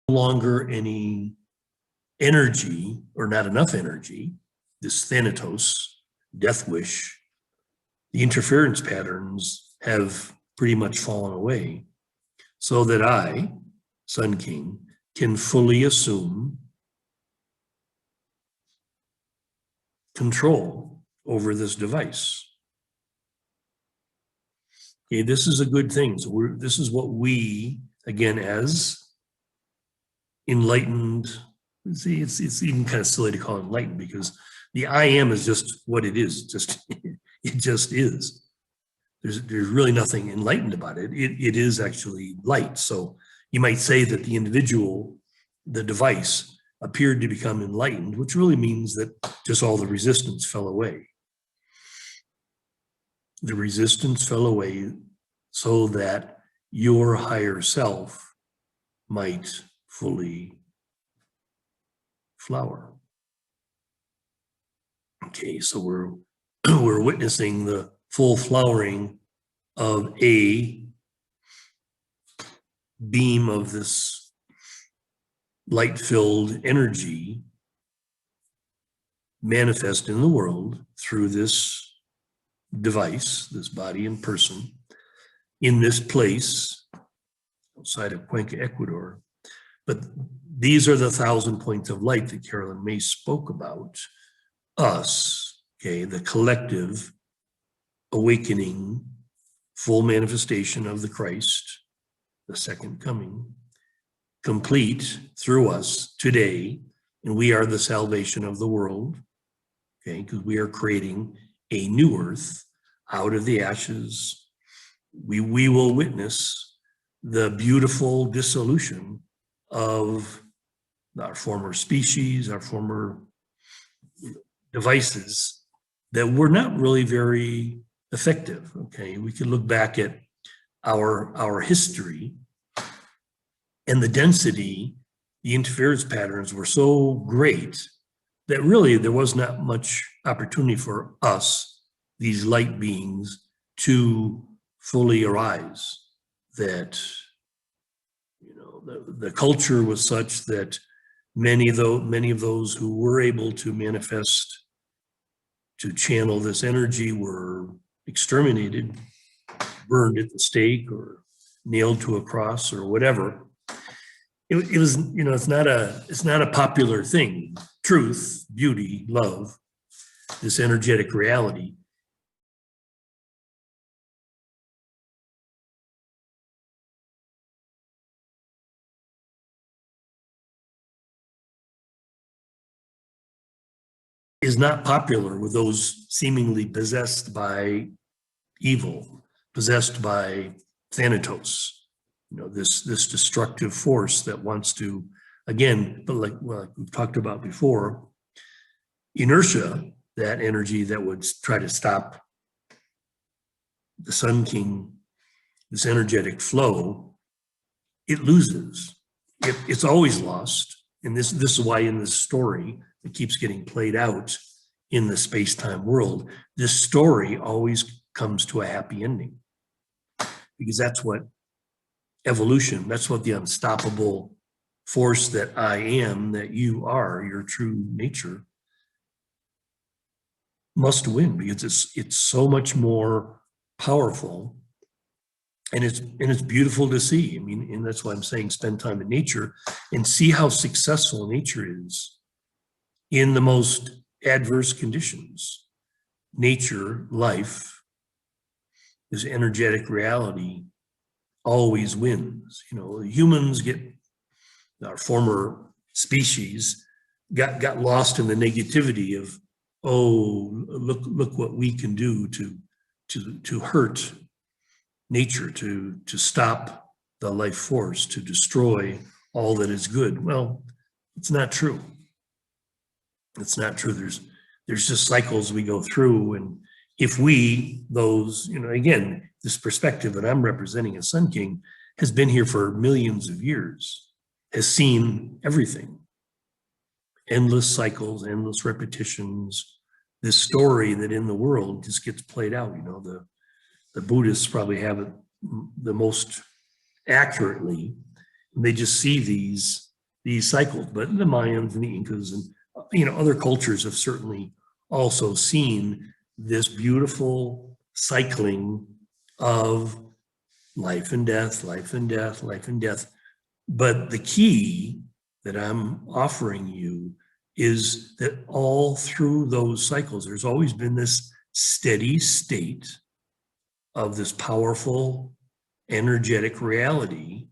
longer any energy, or not enough energy, this thanatos, death wish, the interference patterns have pretty much fallen away, so that I, Sun King, can fully assume control over this device. Okay, this is a good thing. So this is what we, again, as enlightened, see, it's even kind of silly to call it enlightened, because the I am is just what it is. Just it just is. There's really nothing enlightened about it. It is actually light. So you might say that the individual, the device, appeared to become enlightened, which really means that just all the resistance fell away. The resistance fell away so that your higher self might fully flower. Okay, so we're witnessing the full flowering of a beam of this light-filled energy manifest in the world through this device, this body and person, in this place outside of Cuenca, Ecuador. But these are the 1,000 points of light that Carolyn May spoke about. Us, okay, the collective awakening, full manifestation of the Christ, the second coming, complete through us today, and we are the salvation of the world, okay, because we are creating a new earth out of the ashes. We will witness the beautiful dissolution of our former species, our former devices that were not really very effective. Okay, we could look back at our history, and the density, the interference patterns were so great that really there was not much opportunity for us, these light beings, to fully arise. That, you know, the culture was such that many of those who were able to manifest, to channel this energy, were exterminated, burned at the stake, or nailed to a cross, or whatever. It was, you know, it's not a popular thing. Truth, beauty, love, this energetic reality is not popular with those seemingly possessed by evil, possessed by Thanatos, you know, this destructive force that wants to, again, but like we've talked about before, inertia, that energy that would try to stop the Sun King, this energetic flow, it loses. It's always lost. And this is why in this story, it keeps getting played out in the space-time world. This story always comes to a happy ending, because that's what evolution, that's what the unstoppable force that I am, that you are, your true nature, must win, because it's so much more powerful, and it's beautiful to see. I mean, and that's why I'm saying spend time in nature and see how successful nature is in the most adverse conditions. Nature, life, this energetic reality always wins. You know, humans get, our former species got lost in the negativity of, oh, look what we can do to hurt nature, to stop the life force, to destroy all that is good. Well, it's not true. It's not true. There's just cycles we go through, and if we, those, you know, again, this perspective that I'm representing as Sun King has been here for millions of years, has seen everything. Endless cycles, endless repetitions, this story that in the world just gets played out. You know, the Buddhists probably have it the most accurately. They just see these these cycles, but the Mayans and the Incas and other cultures have certainly also seen this beautiful cycling of life and death, life and death, life and death. But the key that I'm offering you is that all through those cycles, there's always been this steady state of this powerful, energetic reality,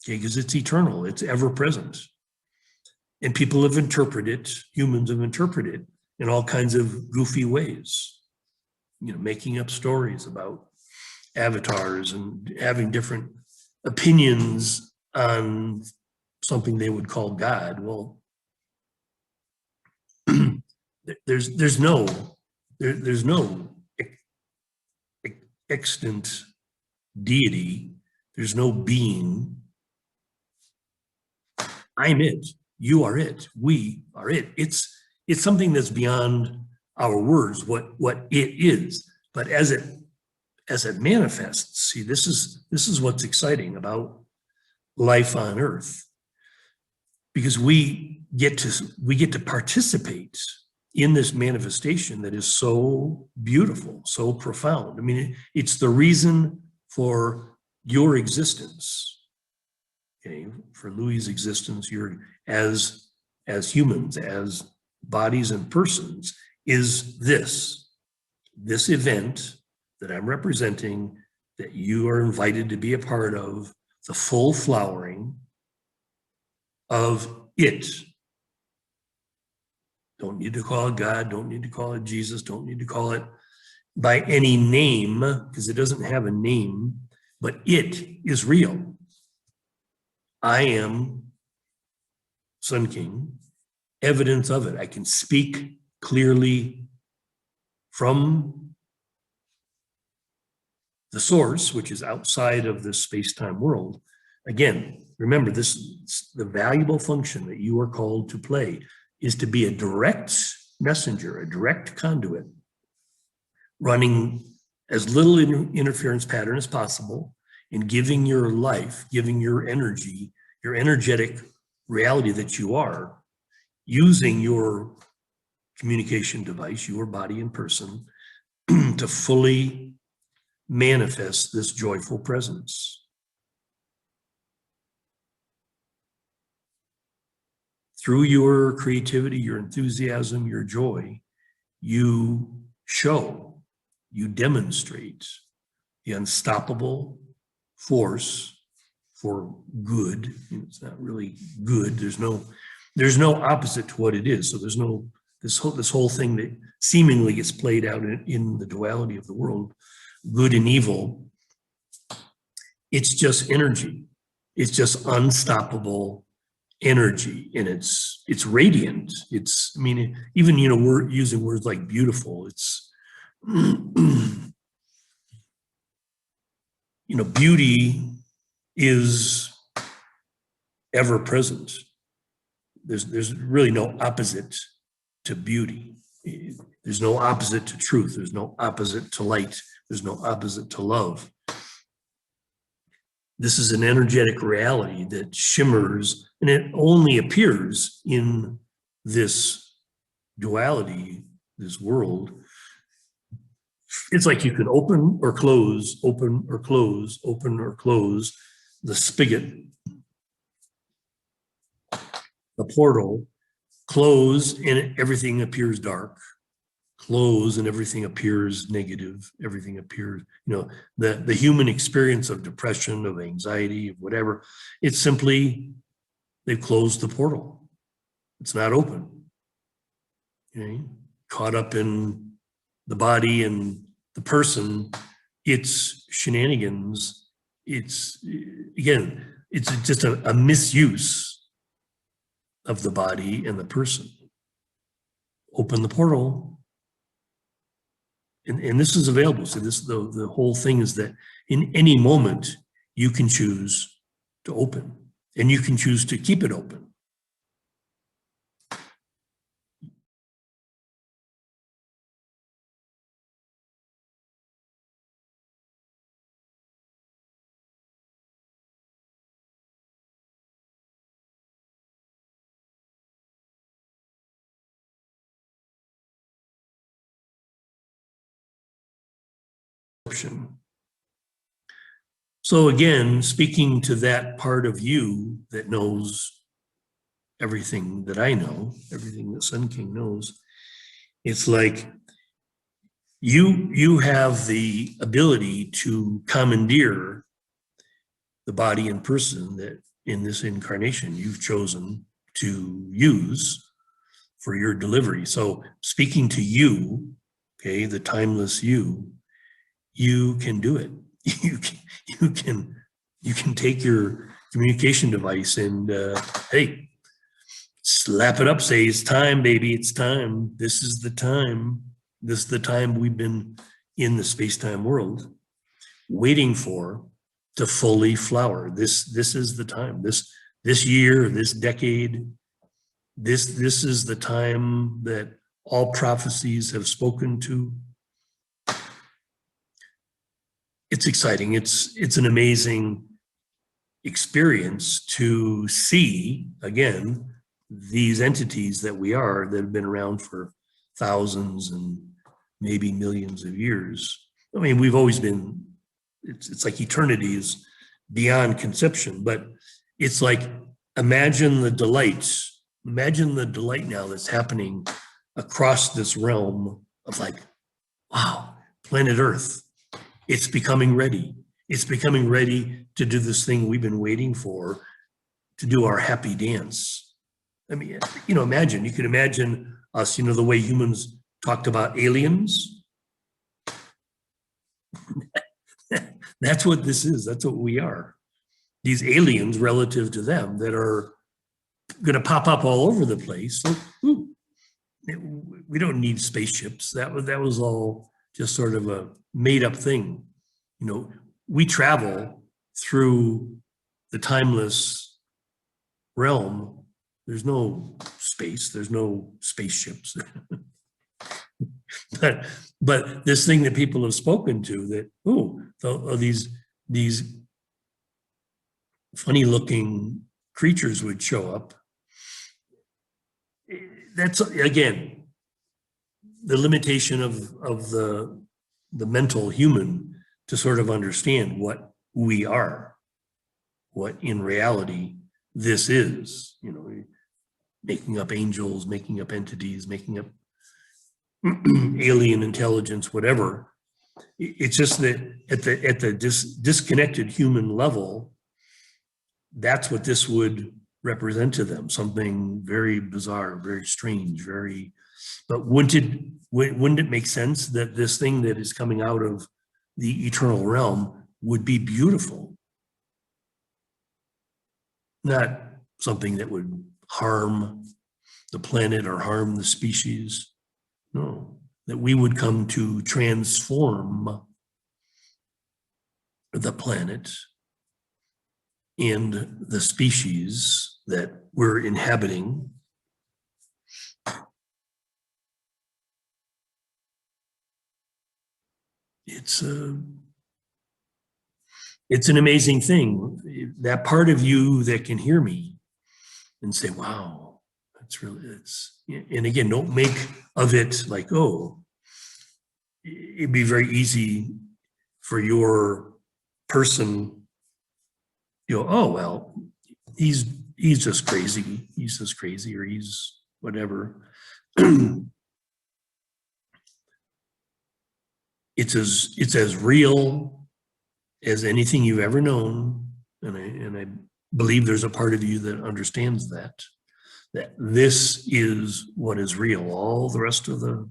okay, because it's eternal, it's ever present. And people have interpreted, humans have interpreted in all kinds of goofy ways, making up stories about avatars and having different opinions on something they would call God. Well, there's no extant deity. There's no being. I'm it. You are it. We are it. It's something that's beyond our words. What it is. But as it manifests, see, this is what's exciting about life on Earth, because we get to participate in this manifestation that is so beautiful, so profound. I mean, it's the reason for your existence. Okay, for Louis' existence, you're as humans, as bodies and persons, is this event that I'm representing, that you are invited to be a part of, the full flowering of it. Don't need to call it God, don't need to call it Jesus, don't need to call it by any name, because it doesn't have a name, but it is real. I am Sun King, evidence of it. I can speak clearly from the source, which is outside of this space-time world. Again, remember, the valuable function that you are called to play is to be a direct messenger, a direct conduit, running as little interference pattern as possible, and giving your life, giving your energy, your energetic reality that you are, using your communication device, your body and person, to fully manifest this joyful presence. Through your creativity, your enthusiasm, your joy, you show, you demonstrate the unstoppable force for good. It's not really good. There's no opposite to what it is. So there's no, this whole thing that seemingly gets played out in the duality of the world, good and evil. It's just energy. It's just unstoppable energy, and it's radiant. It's, I mean, even, we're using words like beautiful. It's, beauty is ever present. There's really no opposite to beauty. There's no opposite to truth. There's no opposite to light. There's no opposite to love. This is an energetic reality that shimmers, and it only appears in this duality, this world. It's like you can open or close, open or close, open or close the spigot, the portal, close and everything appears dark, close and everything appears negative, everything appears, the human experience of depression, of anxiety, of whatever, it's simply, they've closed the portal. It's not open. Caught up in the body and the person, it's shenanigans. It's, again, it's just a misuse of the body and the person. Open the portal. And this is available. So the whole thing is that in any moment, you can choose to open, and you can choose to keep it open. conception. So again, speaking to that part of you that knows everything that I know, everything that Sun King knows, it's like you have the ability to commandeer the body and person that in this incarnation you've chosen to use for your delivery. So speaking to you, okay, the timeless you can do it. You can take your communication device and hey, slap it up, say it's time, baby, it's time. This is the time. This is the time we've been in the space-time world waiting for to fully flower. This is the time. This year, this decade, this is the time that all prophecies have spoken to. It's exciting. It's an amazing experience to see, again, these entities that we are that have been around for thousands and maybe millions of years. I mean, we've always been, it's like eternity is beyond conception, but it's like, imagine the delight now that's happening across this realm of like, wow, planet Earth. It's becoming ready. It's becoming ready to do this thing we've been waiting for, to do our happy dance. I mean, you know, you could imagine us, you know, the way humans talked about aliens. That's what this is. That's what we are. These aliens relative to them that are going to pop up all over the place. So, we don't need spaceships. That was all just sort of a made up thing. You know, we travel through the timeless realm. There's no space, there's no spaceships. but this thing that people have spoken to, that these funny looking creatures would show up. That's again the limitation of the mental human to sort of understand what we are, what in reality this is, you know, making up angels, making up entities, making up alien intelligence, whatever. It's just that at the disconnected human level, that's what this would represent to them, something very bizarre, very strange, but wouldn't it make sense that this thing that is coming out of the eternal realm would be beautiful? Not something that would harm the planet or harm the species. No, that we would come to transform the planet and the species that we're inhabiting. It's an amazing thing. That part of you that can hear me and say, wow, and again, don't make of it like, oh, it'd be very easy for your person, you know, oh, well, he's just crazy. He's just crazy, or he's whatever. It's as real as anything you've ever known, and I believe there's a part of you that understands that this is what is real. All the rest of the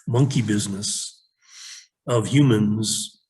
monkey business of humans,